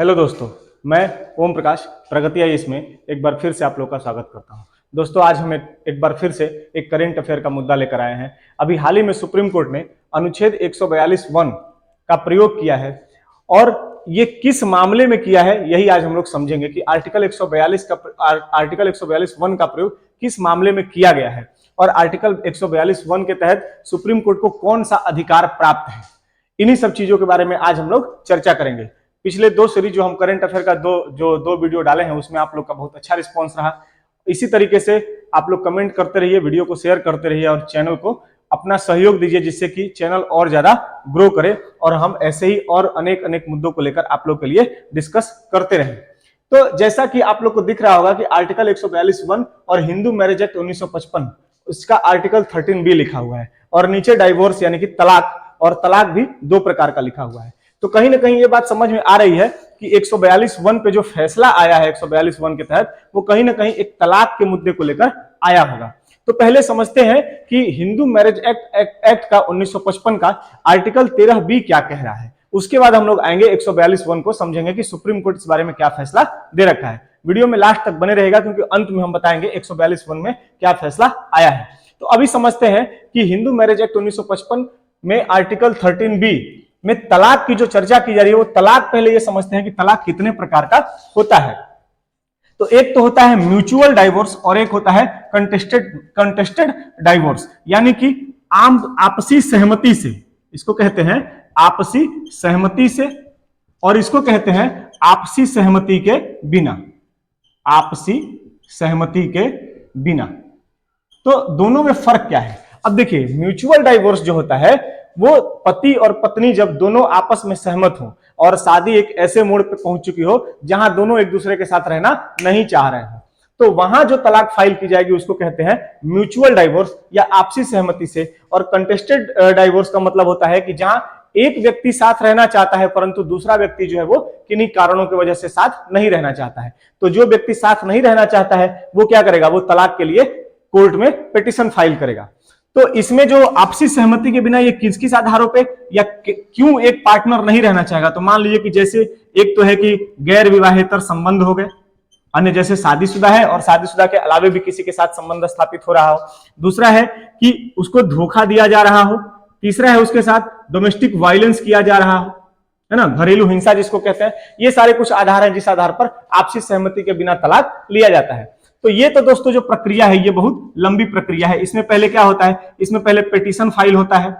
Hello दोस्तों, मैं ओम प्रकाश प्रगति IAS में एक बार फिर से आप लोग का स्वागत करता हूं। दोस्तों, आज हम एक बार फिर से एक करेंट अफेयर का मुद्दा लेकर आए हैं। अभी हाल ही में सुप्रीम कोर्ट ने अनुच्छेद 142(1) का प्रयोग किया है और ये किस मामले में किया है यही आज हम लोग समझेंगे कि आर्टिकल 142(1) का प्रयोग किस मामले में किया गया है और आर्टिकल 142(1) के तहत सुप्रीम कोर्ट को कौन सा अधिकार प्राप्त है। इन्हीं सब चीजों के बारे में आज हम लोग चर्चा करेंगे। पिछले दो सीरीज जो हम करंट अफेयर का दो वीडियो डाले हैं उसमें आप लोग का बहुत अच्छा रिस्पांस रहा। इसी तरीके से आप लोग कमेंट करते रहिए, वीडियो को शेयर करते रहिए और चैनल को अपना सहयोग दीजिए जिससे कि चैनल और ज्यादा ग्रो करे और हम ऐसे ही और अनेक अनेक मुद्दों को लेकर आप लोग के लिए डिस्कस करते रहें। तो जैसा कि आप लोग को दिख रहा होगा कि आर्टिकल 142(1) और हिंदू मैरिज एक्ट 1955 उसका आर्टिकल 13B लिखा हुआ है और नीचे डाइवोर्स यानी कि तलाक, और तलाक भी दो प्रकार का लिखा हुआ है। तो कहीं ना कहीं ये बात समझ में आ रही है कि 142(1) पे जो फैसला आया है 142(1) के तहत वो कहीं ना कहीं एक तलाक के मुद्दे को लेकर आया होगा। तो पहले समझते हैं कि हिंदू मैरिज एक्ट का 1955 का आर्टिकल 13B क्या कह रहा है। उसके बाद हम लोग आएंगे 142(1) को समझेंगे कि सुप्रीम कोर्ट इस बारे में क्या फैसला दे रखा है। वीडियो में लास्ट तक बने रहेगा क्योंकि अंत में हम बताएंगे 142(1) में क्या फैसला आया है। तो अभी समझते हैं कि हिंदू मैरिज एक्ट 1955 में आर्टिकल 13B में तलाक की जो चर्चा की जा रही है वो तलाक, पहले ये समझते हैं कि तलाक कितने प्रकार का होता है। तो एक तो होता है म्यूचुअल डाइवोर्स और एक होता है कंटेस्टेड डाइवोर्स, यानी कि आपसी सहमति से, इसको कहते हैं आपसी सहमति से, और इसको कहते हैं आपसी सहमति के बिना, आपसी सहमति के बिना। तो दोनों में फर्क क्या है? अब देखिए, म्यूचुअल डाइवोर्स जो होता है वो पति और पत्नी जब दोनों आपस में सहमत हो और शादी एक ऐसे मोड़ पे पहुंच चुकी हो जहां दोनों एक दूसरे के साथ रहना नहीं चाह रहे हो, तो वहां जो तलाक फाइल की जाएगी उसको कहते हैं म्यूचुअल डाइवोर्स या आपसी सहमति से। और कंटेस्टेड डाइवोर्स का मतलब होता है कि जहां एक व्यक्ति साथ रहना चाहता है परंतु दूसरा व्यक्ति जो है वो किन्हीं कारणों की वजह से साथ नहीं रहना चाहता है। तो जो व्यक्ति साथ नहीं रहना चाहता है वो क्या करेगा, वो तलाक के लिए कोर्ट में पिटीशन फाइल करेगा। तो इसमें जो आपसी सहमति के बिना ये किस किस आधारों पे या क्यों एक पार्टनर नहीं रहना चाहेगा, तो मान लीजिए कि जैसे एक तो है कि गैर विवाहेतर संबंध हो गए, अन्य जैसे शादीशुदा है और शादीशुदा के अलावे भी किसी के साथ संबंध स्थापित हो रहा हो, दूसरा है कि उसको धोखा दिया जा रहा हो, तीसरा है उसके साथ डोमेस्टिक वायलेंस किया जा रहा हो, है ना, घरेलू हिंसा जिसको कहते हैं। ये सारे कुछ आधार हैं जिस आधार पर आपसी सहमति के बिना तलाक लिया जाता है। तो ये तो दोस्तों जो प्रक्रिया है ये बहुत लंबी प्रक्रिया है। इसमें पहले क्या होता है, इसमें पहले पिटीशन फाइल होता है।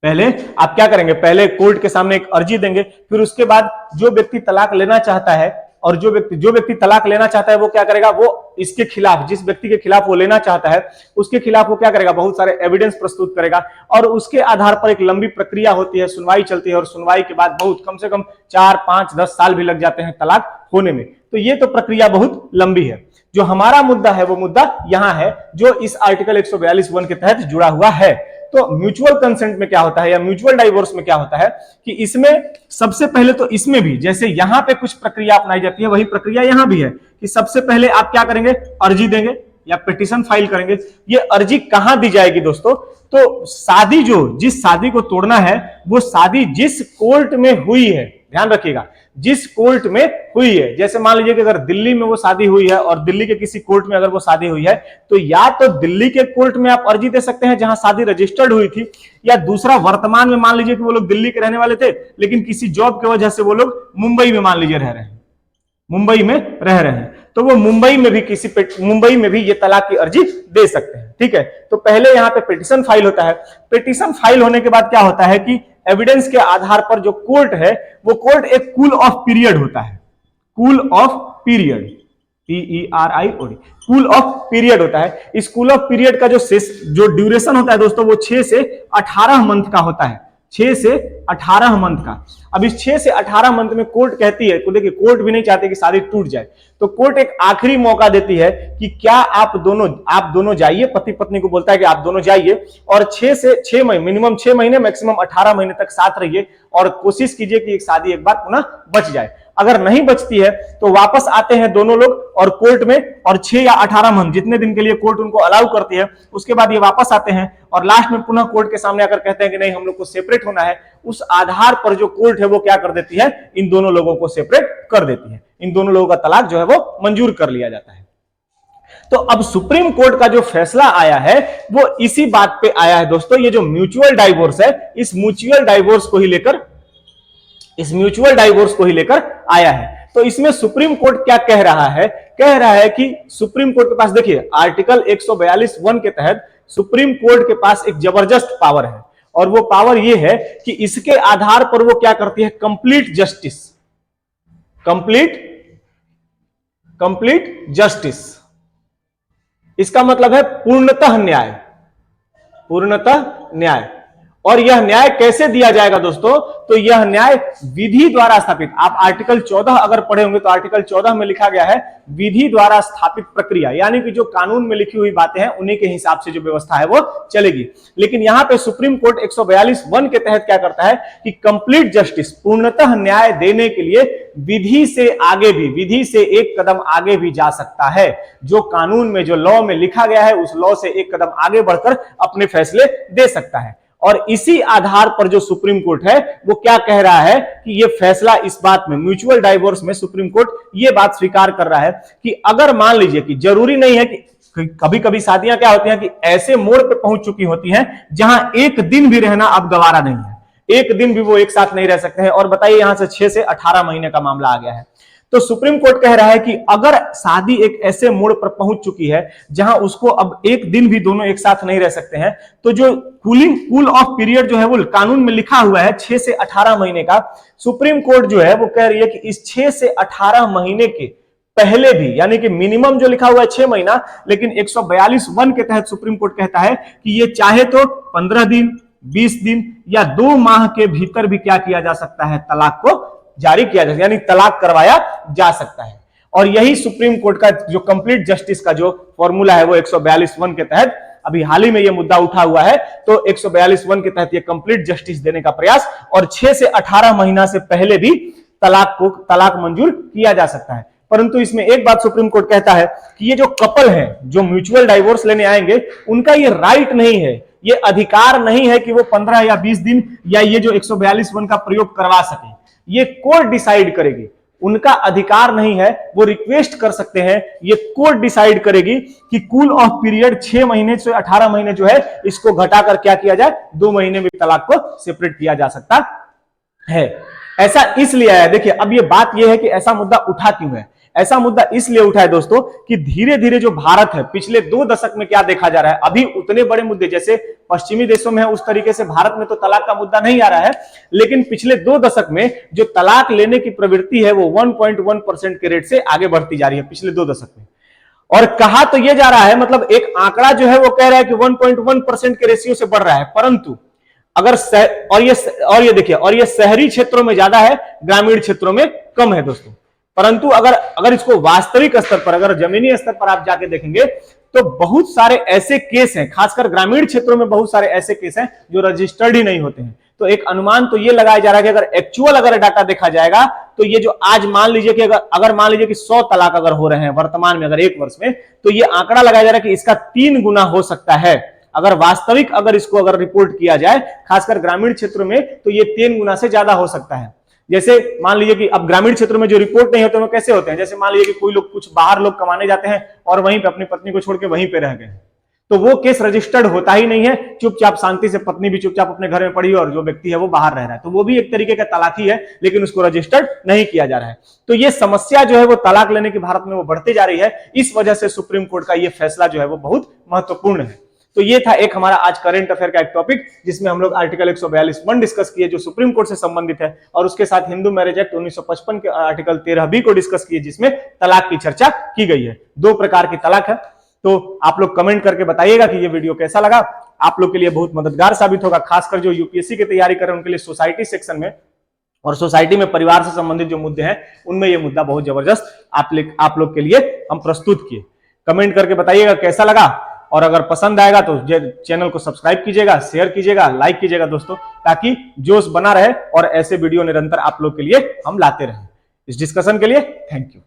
पहले आप क्या करेंगे, पहले कोर्ट के सामने एक अर्जी देंगे, फिर उसके बाद जो व्यक्ति तलाक लेना चाहता है और जो व्यक्ति तलाक लेना चाहता है वो क्या करेगा, वो इसके खिलाफ, जिस व्यक्ति के खिलाफ वो लेना चाहता है उसके खिलाफ वो क्या करेगा, बहुत सारे एविडेंस प्रस्तुत करेगा और उसके आधार पर एक लंबी प्रक्रिया होती है, सुनवाई चलती है और सुनवाई के बाद बहुत कम से कम 4, 5, 10 साल भी लग जाते हैं तलाक होने में। तो ये तो प्रक्रिया बहुत लंबी है। जो हमारा मुद्दा है वो मुद्दा यहां है जो इस आर्टिकल 142(1) के तहत जुड़ा हुआ है। तो म्यूचुअल कंसेंट में क्या होता है या म्यूचुअल डाइवोर्स में क्या होता है कि इसमें सबसे पहले तो इसमें भी जैसे यहां पे कुछ प्रक्रिया अपनाई जाती है वही प्रक्रिया यहां भी है कि सबसे पहले आप क्या करेंगे, अर्जी देंगे या पिटीशन फाइल करेंगे। ये अर्जी कहां दी जाएगी दोस्तों, तो शादी जिस शादी को तोड़ना है वो शादी जिस कोर्ट में हुई है, ध्यान रखिएगा, जिस कोर्ट में हुई है। जैसे मान लीजिए कि अगर दिल्ली में वो शादी हुई है और दिल्ली के किसी कोर्ट में अगर वो शादी हुई है तो या तो दिल्ली के कोर्ट में आप अर्जी दे सकते हैं जहां शादी रजिस्टर्ड हुई थी, या दूसरा वर्तमान में मान लीजिए कि वो लोग दिल्ली के रहने वाले थे लेकिन किसी जॉब की वजह से वो लोग मुंबई में मान लीजिए रह रहे हैं, मुंबई में रह रहे हैं, तो वो मुंबई में भी ये तलाक की अर्जी दे सकते हैं। ठीक है, तो पहले यहाँ पे पिटीशन फाइल होता है। पिटीशन फाइल होने के बाद क्या होता है कि एविडेंस के आधार पर जो कोर्ट है वो कोर्ट एक कूल ऑफ पीरियड होता है, cool off period, PERIOD, cool off period होता है। इस कूल ऑफ पीरियड का जो ड्यूरेशन होता है दोस्तों वो 6 से 18 मंथ का होता है, 6 से 18 मंथ का। अब इस 6 से 18 मंथ में कोर्ट कहती है, तो देखिए कोर्ट भी नहीं चाहती कि शादी टूट जाए, तो कोर्ट एक आखिरी मौका देती है कि क्या आप दोनों जाइए, पति पत्नी को बोलता है कि आप दोनों जाइए और 6 महीने, मिनिमम 6 महीने, मैक्सिमम 18 महीने तक साथ रहिए और कोशिश कीजिए कि एक शादी एक बार पुनः बच जाए। अगर नहीं बचती है तो वापस आते हैं दोनों लोग और कोर्ट में, और 6 या 18 मंथ जितने दिन के लिए कोर्ट उनको अलाउ करती है, उसके बाद ये वापस आते हैं और लास्ट में पुनः कोर्ट के सामने आकर कहते हैं कि नहीं, हम लोग को सेपरेट होना है। उस आधार पर जो कोर्ट है वो क्या कर देती है, इन दोनों लोगों को सेपरेट कर देती है, इन दोनों लोगों का तलाक जो है वो मंजूर कर लिया जाता है। तो अब सुप्रीम कोर्ट का जो फैसला आया है वो इसी बात पे आया है दोस्तों, ये जो म्यूचुअल डाइवोर्स है, इस म्यूचुअल डाइवोर्स को ही लेकर आया है। तो इसमें सुप्रीम कोर्ट क्या कह रहा है, कह रहा है कि सुप्रीम कोर्ट के पास, देखिए आर्टिकल 142(1) के तहत सुप्रीम कोर्ट के पास एक जबरदस्त पावर है, और वो पावर ये है कि इसके आधार पर वो क्या करती है, कंप्लीट जस्टिस। इसका मतलब है पूर्णतः न्याय। और यह न्याय कैसे दिया जाएगा दोस्तों, तो यह न्याय विधि द्वारा स्थापित, आप आर्टिकल 14 अगर पढ़े होंगे तो आर्टिकल 14 में लिखा गया है विधि द्वारा स्थापित प्रक्रिया, यानी कि जो कानून में लिखी हुई बातें हैं उन्हीं के हिसाब से जो व्यवस्था है वो चलेगी। लेकिन यहां पे सुप्रीम कोर्ट 142(1) के तहत क्या करता है कि कंप्लीट जस्टिस, पूर्णतः न्याय देने के लिए विधि से एक कदम आगे भी जा सकता है। जो कानून में, जो लॉ में लिखा गया है, उस लॉ से एक कदम आगे बढ़कर अपने फैसले दे सकता है। और इसी आधार पर जो सुप्रीम कोर्ट है वो क्या कह रहा है कि ये फैसला, इस बात में म्यूचुअल डाइवोर्स में सुप्रीम कोर्ट ये बात स्वीकार कर रहा है कि अगर मान लीजिए कि जरूरी नहीं है कि कभी कभी शादियां क्या होती हैं कि ऐसे मोड़ पे पहुंच चुकी होती हैं जहां एक दिन भी रहना अब गवारा नहीं है, एक दिन भी वो एक साथ नहीं रह सकते हैं, और बताइए यहां से 6 से 18 महीने का मामला आ गया है। तो सुप्रीम कोर्ट कह रहा है कि अगर शादी एक ऐसे मोड़ पर पहुंच चुकी है जहां उसको अब एक दिन भी दोनों एक साथ नहीं रह सकते हैं, तो जो कूल ऑफ पीरियड जो है वो कानून में लिखा हुआ है 6 से 18 महीने का, सुप्रीम कोर्ट जो है वो कह रही है कि इस 6 से 18 महीने के पहले भी, यानी कि मिनिमम जो लिखा हुआ है 6 महीना, लेकिन 142(1) के तहत सुप्रीम कोर्ट कहता है कि ये चाहे तो 15 दिन, 20 दिन या 2 माह के भीतर भी क्या किया जा सकता है, तलाक को जारी किया जा सकता है, यानी तलाक करवाया जा सकता है। और यही सुप्रीम कोर्ट का जो कंप्लीट जस्टिस का जो फॉर्मूला है वो 142(1) के तहत अभी हाल ही में ये मुद्दा उठा हुआ है, तो 142(1) के तहत ये कंप्लीट जस्टिस देने का प्रयास, और 6 से 18 महीना से पहले भी तलाक मंजूर किया जा सकता है। परंतु इसमें एक बात सुप्रीम कोर्ट कहता है कि ये जो कपल है जो म्यूचुअल डाइवोर्स लेने आएंगे, उनका ये राइट नहीं है, ये अधिकार नहीं है कि वो 15 या 20 दिन या ये जो 142(1) का प्रयोग करवा सके, ये कोर्ट डिसाइड करेगी, उनका अधिकार नहीं है, वो रिक्वेस्ट कर सकते हैं, ये कोर्ट डिसाइड करेगी कि कूल ऑफ पीरियड 6 महीने से 18 महीने जो है इसको घटाकर क्या किया जाए, 2 महीने में तलाक को सेपरेट किया जा सकता है। ऐसा इसलिए आया, देखिए अब ये बात ये है कि ऐसा मुद्दा उठा क्यों है, ऐसा मुद्दा इसलिए उठा है दोस्तों कि धीरे धीरे जो भारत है पिछले 2 दशक में क्या देखा जा रहा है, अभी उतने बड़े मुद्दे जैसे पश्चिमी देशों में है उस तरीके से भारत में तो तलाक का मुद्दा नहीं आ रहा है, लेकिन पिछले 2 दशक में जो तलाक लेने की प्रवृत्ति है वो 1.1% के रेट से आगे बढ़ती जा रही है पिछले 2 दशक में। और कहा तो ये जा रहा है, मतलब एक आंकड़ा जो है वो कह रहा है कि 1.1% के रेशियो से बढ़ रहा है, परंतु अगर ये देखिए, और ये शहरी क्षेत्रों में ज्यादा है, ग्रामीण क्षेत्रों में कम है दोस्तों। परंतु अगर इसको वास्तविक स्तर पर, अगर जमीनी स्तर पर आप जाके देखेंगे तो बहुत सारे ऐसे केस हैं, खासकर ग्रामीण क्षेत्रों में बहुत सारे ऐसे केस हैं जो रजिस्टर्ड ही नहीं होते हैं। तो एक अनुमान तो ये लगाया जा रहा है कि अगर एक्चुअल डाटा देखा जाएगा तो ये जो आज मान लीजिए कि अगर मान लीजिए कि 100 तलाक अगर हो रहे हैं वर्तमान में, अगर 1 वर्ष में, तो ये आंकड़ा लगाया जा रहा है कि इसका 3 गुना हो सकता है। अगर वास्तविक इसको रिपोर्ट किया जाए खासकर ग्रामीण क्षेत्रों में, तो ये 3 गुना से ज्यादा हो सकता है। जैसे मान लीजिए कि अब ग्रामीण क्षेत्रों में जो रिपोर्ट नहीं होते वो कैसे होते हैं, जैसे मान लीजिए कि कोई लोग, कुछ बाहर लोग कमाने जाते हैं और वहीं पे अपनी पत्नी को छोड़ के वहीं पे रह गए, तो वो केस रजिस्टर्ड होता ही नहीं है, चुपचाप शांति से पत्नी भी चुपचाप अपने घर में पड़ी और जो व्यक्ति है वो बाहर रह रहा है, तो वो भी एक तरीके का तलाक ही है, लेकिन उसको रजिस्टर्ड नहीं किया जा रहा है। तो ये समस्या जो है वो तलाक लेने की भारत में वो बढ़ती जा रही है। इस वजह से सुप्रीम कोर्ट का ये फैसला जो है वो बहुत महत्वपूर्ण है। तो ये था एक हमारा आज करंट अफेयर का एक टॉपिक, जिसमें हम लोग आर्टिकल 142(1) डिस्कस किए जो सुप्रीम कोर्ट से संबंधित है, और उसके साथ हिंदू मैरिज एक्ट 1955 के आर्टिकल 13B को डिस्कस किए, जिसमें तलाक की चर्चा की गई है। 2 प्रकार की तलाक है। तो आप लोग कमेंट करके बताइएगा कि ये वीडियो कैसा लगा, आप लोग के लिए बहुत मददगार साबित होगा, खासकर जो यूपीएससी की तैयारी कर रहे हैं उनके लिए सोसाइटी सेक्शन में और सोसाइटी में परिवार से संबंधित जो मुद्दे हैं उनमें ये मुद्दा बहुत जबरदस्त आप लोग के लिए हम प्रस्तुत किए। कमेंट करके बताइएगा कैसा लगा, और अगर पसंद आएगा तो चैनल को सब्सक्राइब कीजिएगा, शेयर कीजिएगा, लाइक कीजिएगा दोस्तों, ताकि जोश बना रहे और ऐसे वीडियो निरंतर आप लोग के लिए हम लाते रहें। इस डिस्कशन के लिए थैंक यू।